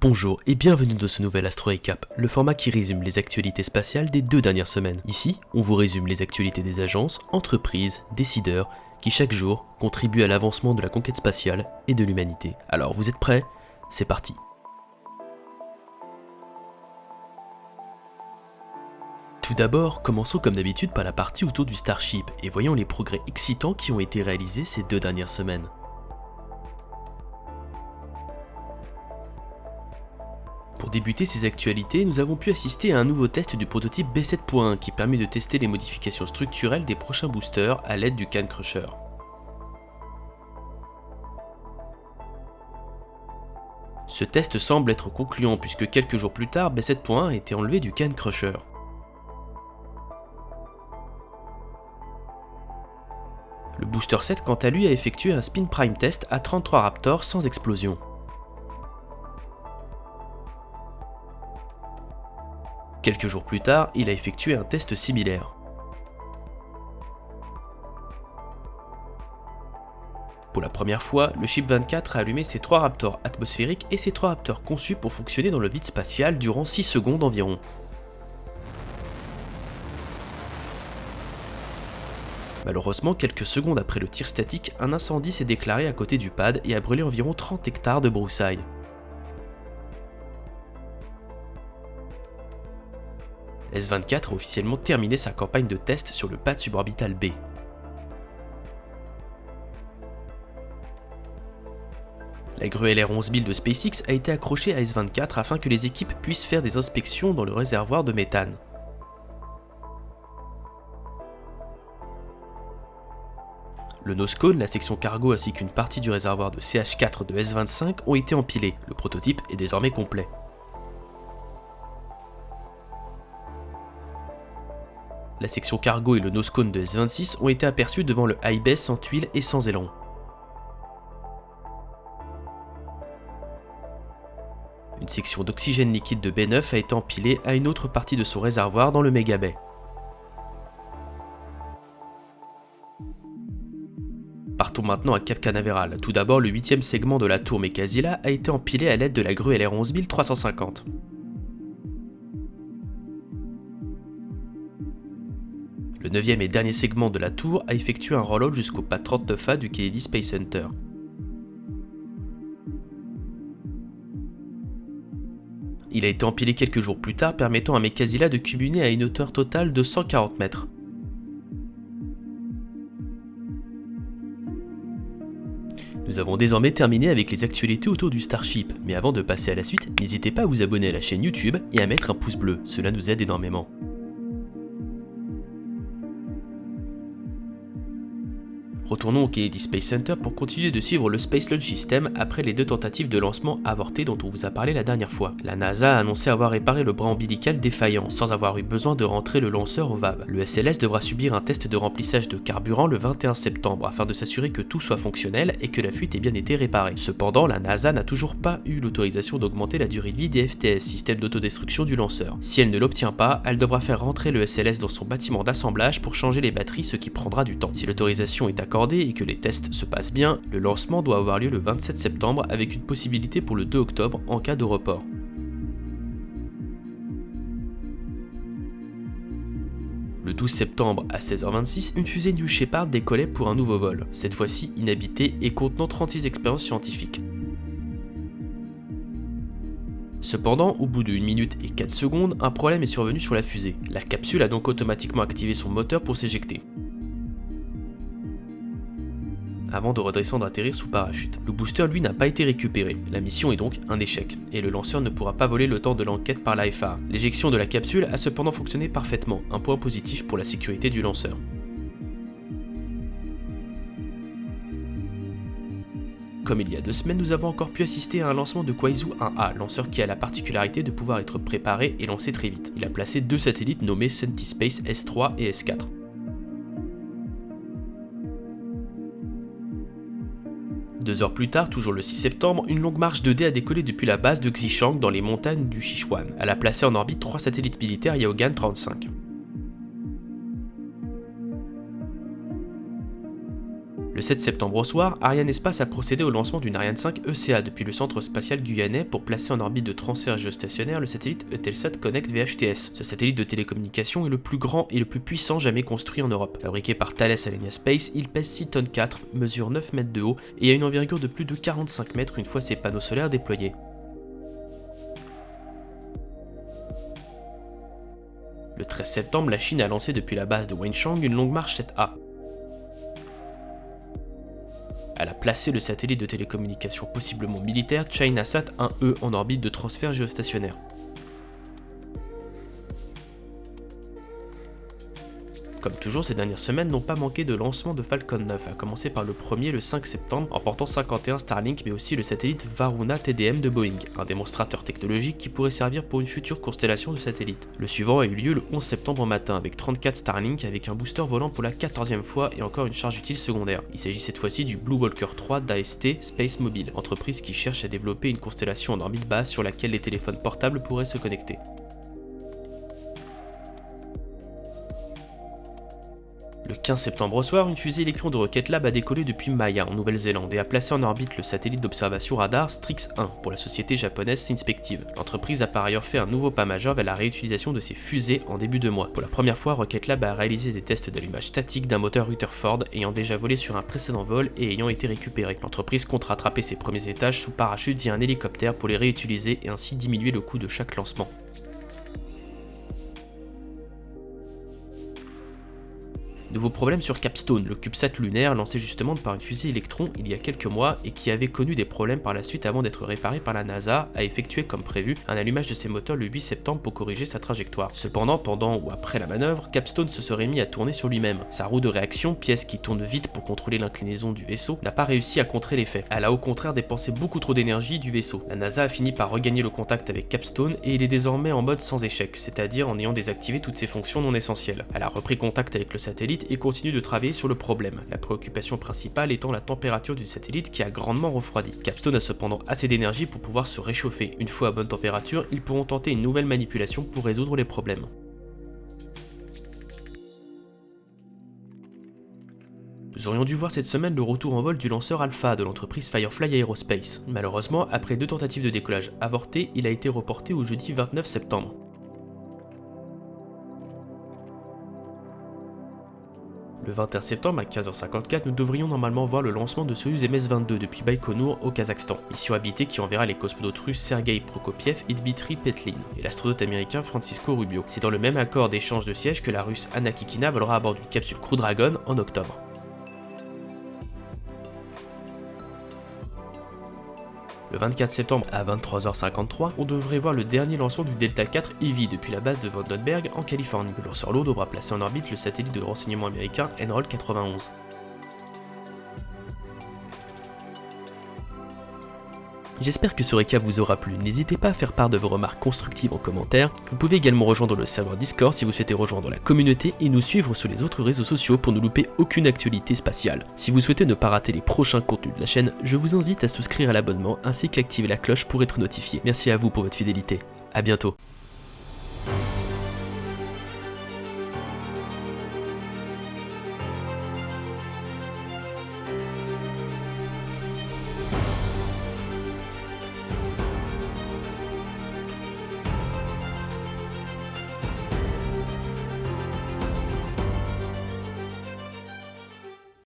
Bonjour et bienvenue dans ce nouvel Astro Recap, le format qui résume les actualités spatiales des 2 dernières semaines. Ici, on vous résume les actualités des agences, entreprises, décideurs, qui chaque jour contribuent à l'avancement de la conquête spatiale et de l'humanité. Alors vous êtes prêts? C'est parti. Tout d'abord, commençons comme d'habitude par la partie autour du Starship et voyons les progrès excitants qui ont été réalisés ces 2 dernières semaines. Pour débuter ces actualités, nous avons pu assister à un nouveau test du prototype B7.1 qui permet de tester les modifications structurelles des prochains boosters à l'aide du Can Crusher. Ce test semble être concluant puisque quelques jours plus tard, B7.1 a été enlevé du Can Crusher. Le booster 7 quant à lui a effectué un spin prime test à 33 Raptors sans explosion. Quelques jours plus tard, il a effectué un test similaire. Pour la première fois, le Ship 24 a allumé ses 3 Raptors atmosphériques et ses 3 Raptors conçus pour fonctionner dans le vide spatial durant 6 secondes environ. Malheureusement, quelques secondes après le tir statique, un incendie s'est déclaré à côté du pad et a brûlé environ 30 hectares de broussailles. S24 a officiellement terminé sa campagne de test sur le pad suborbital B. La grue LR11000 de SpaceX a été accrochée à S24 afin que les équipes puissent faire des inspections dans le réservoir de méthane. Le nose cone, la section cargo ainsi qu'une partie du réservoir de CH4 de S25 ont été empilés. Le prototype est désormais complet. La section cargo et le nose cone de S26 ont été aperçus devant le IBES sans tuile et sans aileron. Une section d'oxygène liquide de B9 a été empilée à une autre partie de son réservoir dans le Mega Bay. Partons maintenant à Cap Canaveral. Tout d'abord, le 8e segment de la tour Mekazila a été empilé à l'aide de la grue LR11000 350. Le 9e et dernier segment de la tour a effectué un rollout jusqu'au pad 39A du Kennedy Space Center. Il a été empilé quelques jours plus tard, permettant à Mekazila de culminer à une hauteur totale de 140 mètres. Nous avons désormais terminé avec les actualités autour du Starship, mais avant de passer à la suite, n'hésitez pas à vous abonner à la chaîne YouTube et à mettre un pouce bleu, cela nous aide énormément. Retournons au Kennedy Space Center pour continuer de suivre le Space Launch System après les 2 tentatives de lancement avortées dont on vous a parlé la dernière fois. La NASA a annoncé avoir réparé le bras ombilical défaillant, sans avoir eu besoin de rentrer le lanceur au VAB. Le SLS devra subir un test de remplissage de carburant le 21 septembre afin de s'assurer que tout soit fonctionnel et que la fuite ait bien été réparée. Cependant, la NASA n'a toujours pas eu l'autorisation d'augmenter la durée de vie des FTS, système d'autodestruction du lanceur. Si elle ne l'obtient pas, elle devra faire rentrer le SLS dans son bâtiment d'assemblage pour changer les batteries, ce qui prendra du temps. Si l'autorisation est accordée et que les tests se passent bien, le lancement doit avoir lieu le 27 septembre avec une possibilité pour le 2 octobre en cas de report. Le 12 septembre à 16h26, une fusée New Shepard décollait pour un nouveau vol, cette fois-ci inhabitée et contenant 36 expériences scientifiques. Cependant, au bout de 1 minute et 4 secondes, un problème est survenu sur la fusée. La capsule a donc automatiquement activé son moteur pour s'éjecter, avant de redescendre atterrir sous parachute. Le booster lui n'a pas été récupéré, la mission est donc un échec, et le lanceur ne pourra pas voler le temps de l'enquête par la FAA. L'éjection de la capsule a cependant fonctionné parfaitement, un point positif pour la sécurité du lanceur. Comme il y a 2 semaines, nous avons encore pu assister à un lancement de Kuaizhou 1A, lanceur qui a la particularité de pouvoir être préparé et lancé très vite. Il a placé 2 satellites nommés Sentyspace S3 et S4. 2 heures plus tard, toujours le 6 septembre, une longue marche 2D a décollé depuis la base de Xichang dans les montagnes du Sichuan. Elle a placé en orbite 3 satellites militaires Yaogan 35. Le 7 septembre au soir, Arianespace a procédé au lancement d'une Ariane 5 ECA depuis le centre spatial guyanais pour placer en orbite de transfert géostationnaire le satellite Eutelsat Connect VHTS. Ce satellite de télécommunication est le plus grand et le plus puissant jamais construit en Europe. Fabriqué par Thales Alenia Space, il pèse 6 tonnes 4, mesure 9 mètres de haut et a une envergure de plus de 45 mètres une fois ses panneaux solaires déployés. Le 13 septembre, la Chine a lancé depuis la base de Wenchang une longue marche 7A. Elle a placé le satellite de télécommunication possiblement militaire ChinaSat 1E en orbite de transfert géostationnaire. Comme toujours, ces dernières semaines n'ont pas manqué de lancement de Falcon 9, à commencer par le premier le 5 septembre, emportant 51 Starlink, mais aussi le satellite Varuna TDM de Boeing, un démonstrateur technologique qui pourrait servir pour une future constellation de satellites. Le suivant a eu lieu le 11 septembre au matin, avec 34 Starlink, avec un booster volant pour la 14e fois et encore une charge utile secondaire. Il s'agit cette fois-ci du Blue Walker 3 d'AST Space Mobile, entreprise qui cherche à développer une constellation en orbite basse sur laquelle les téléphones portables pourraient se connecter. Le 15 septembre au soir, une fusée Electron de Rocket Lab a décollé depuis Maya en Nouvelle-Zélande et a placé en orbite le satellite d'observation radar Strix 1 pour la société japonaise Synspective. L'entreprise a par ailleurs fait un nouveau pas majeur vers la réutilisation de ses fusées en début de mois. Pour la première fois, Rocket Lab a réalisé des tests d'allumage statique d'un moteur Rutherford ayant déjà volé sur un précédent vol et ayant été récupéré. L'entreprise compte rattraper ses premiers étages sous parachute via un hélicoptère pour les réutiliser et ainsi diminuer le coût de chaque lancement. Nouveau problème sur Capstone, le CubeSat lunaire lancé justement par une fusée Electron il y a quelques mois et qui avait connu des problèmes par la suite avant d'être réparé par la NASA, a effectué comme prévu un allumage de ses moteurs le 8 septembre pour corriger sa trajectoire. Cependant, pendant ou après la manœuvre, Capstone se serait mis à tourner sur lui-même. Sa roue de réaction, pièce qui tourne vite pour contrôler l'inclinaison du vaisseau, n'a pas réussi à contrer l'effet. Elle a au contraire dépensé beaucoup trop d'énergie du vaisseau. La NASA a fini par regagner le contact avec Capstone et il est désormais en mode sans échec, c'est-à-dire en ayant désactivé toutes ses fonctions non essentielles. Elle a repris contact avec le satellite et continue de travailler sur le problème, la préoccupation principale étant la température du satellite qui a grandement refroidi. Capstone a cependant assez d'énergie pour pouvoir se réchauffer. Une fois à bonne température, ils pourront tenter une nouvelle manipulation pour résoudre les problèmes. Nous aurions dû voir cette semaine le retour en vol du lanceur Alpha de l'entreprise Firefly Aerospace. Malheureusement, après 2 tentatives de décollage avortées, il a été reporté au jeudi 29 septembre. Le 21 septembre à 15h54, nous devrions normalement voir le lancement de Soyuz MS-22 depuis Baïkonour au Kazakhstan, mission habitée qui enverra les cosmonautes russes Sergei Prokopiev et Dmitry Petlin, et l'astronaute américain Francisco Rubio. C'est dans le même accord d'échange de sièges que la russe Anna Kikina volera à bord d'une capsule Crew Dragon en octobre. Le 24 septembre à 23h53, on devrait voir le dernier lancement du Delta 4 Heavy depuis la base de Vandenberg en Californie. Le lanceur lourd devra placer en orbite le satellite de renseignement américain NROL 91. J'espère que ce récap vous aura plu, n'hésitez pas à faire part de vos remarques constructives en commentaire. Vous pouvez également rejoindre le serveur Discord si vous souhaitez rejoindre la communauté et nous suivre sur les autres réseaux sociaux pour ne louper aucune actualité spatiale. Si vous souhaitez ne pas rater les prochains contenus de la chaîne, je vous invite à souscrire à l'abonnement ainsi qu'activer la cloche pour être notifié. Merci à vous pour votre fidélité, à bientôt.